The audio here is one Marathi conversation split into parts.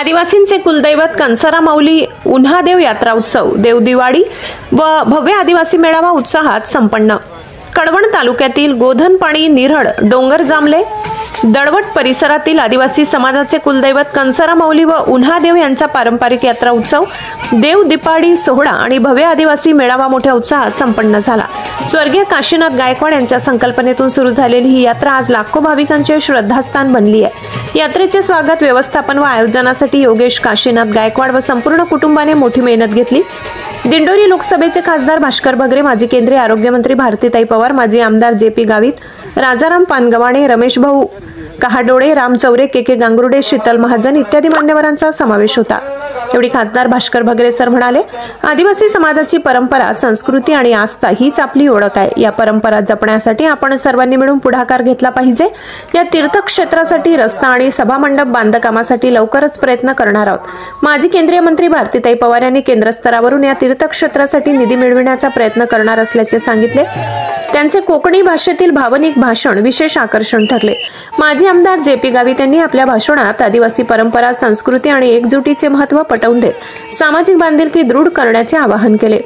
आदिवासींचे कुलदैवत कंसारा माऊली उन्हादेव यात्रा उत्सव, देवदिवाळी व भव्य आदिवासी मेळावा उत्साहात संपन्न। कळवण तालुक्यातील गोधनपाणी, निरळ, डोंगर जामले, दळवट परिसरातील आदिवासी समाजाचे कुलदैवत कंसारा माऊली व उन्हादेव यांचा पारंपरिक यात्रा उत्सव, देव दिपाडी सोहळा आणि भव्य आदिवासी मेळावा मोठ्या उत्साहात संपन्न झाला। स्वर्गीय काशीनाथ गायकवाड यांच्या संकल्पनेतून सुरू झालेली ही यात्रा आज लाखो भाविकांचे श्रद्धास्थान बनली आहे। यात्रेचे स्वागत, व्यवस्थापन व आयोजनासाठी योगेश काशीनाथ गायकवाड व संपूर्ण कुटुंबाने मोठी मेहनत घेतली। दिंडोरी लोकसभेचे खासदार भास्कर बगरे, माजी केंद्रीय आरोग्यमंत्री भारतीताई पवार, माजी आमदार जेपी गावित, राजाराम पानगवाणे, रमेश भाऊ कहाडोळे, राम चौरे, के गांगुर्डे, शीतल महाजन इत्यादी मान्यवरांचा समावेश होता। एवढी खासदार भास्कर बगरे सर म्हणाले, आदिवासी समाजाची परंपरा, संस्कृती आणि आस्था हीच आपली ओळख आहे। या परंपरा जपण्यासाठी आपण सर्वांनी मिळून पुढाकार घेतला पाहिजे। या तीर्थक्षेत्रासाठी रस्ता आणि सभामंडप बांधकामासाठी लवकरच प्रयत्न करणार आहोत। माजी केंद्रीय मंत्री भारतीताई पवार यांनी केंद्र स्तरावरून या तीर्थक्षेत्रासाठी निधी मिळविण्याचा प्रयत्न करणार असल्याचे सांगितले। त्यांचे कोकणी भाषेतील भावनिक भाषण विशेष आकर्षण ठरले। माजी आमदार जेपी गावित यांनी आपल्या भाषणात आदिवासी परंपरा, संस्कृती आणि एकजुटीचे महत्त्व पटवून देत सामाजिक बांधिलकी दृढ करण्याचे आवाहन केले।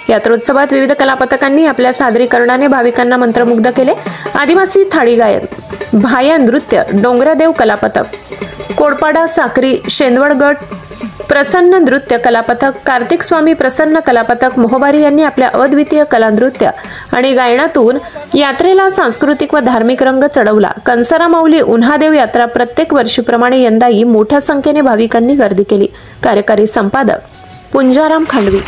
यात्रोत्सवात विविध कलापथकांनी आपल्या सादरीकरणाने भाविकांना मंत्रमुग्ध केले। आदिवासी थाळी गायन, भाया नृत्य, डोंगरादेव कलापथक, कोडपाडा साक्री शेंदवड गट प्रसन्न नृत्य कलापथक, कार्तिक स्वामी प्रसन्न कलापथक, मोहबारी यांनी आपल्या अद्वितीय कला, नृत्य आणि गायनातून यात्रेला सांस्कृतिक व धार्मिक रंग चढवला। कंसारा माऊली उन्हादेव यात्रा प्रत्येक वर्षीप्रमाणे यंदाही मोठ्या संख्येने भाविकांनी गर्दी केली। कार्यकारी संपादक पुंजाराम खांडवी।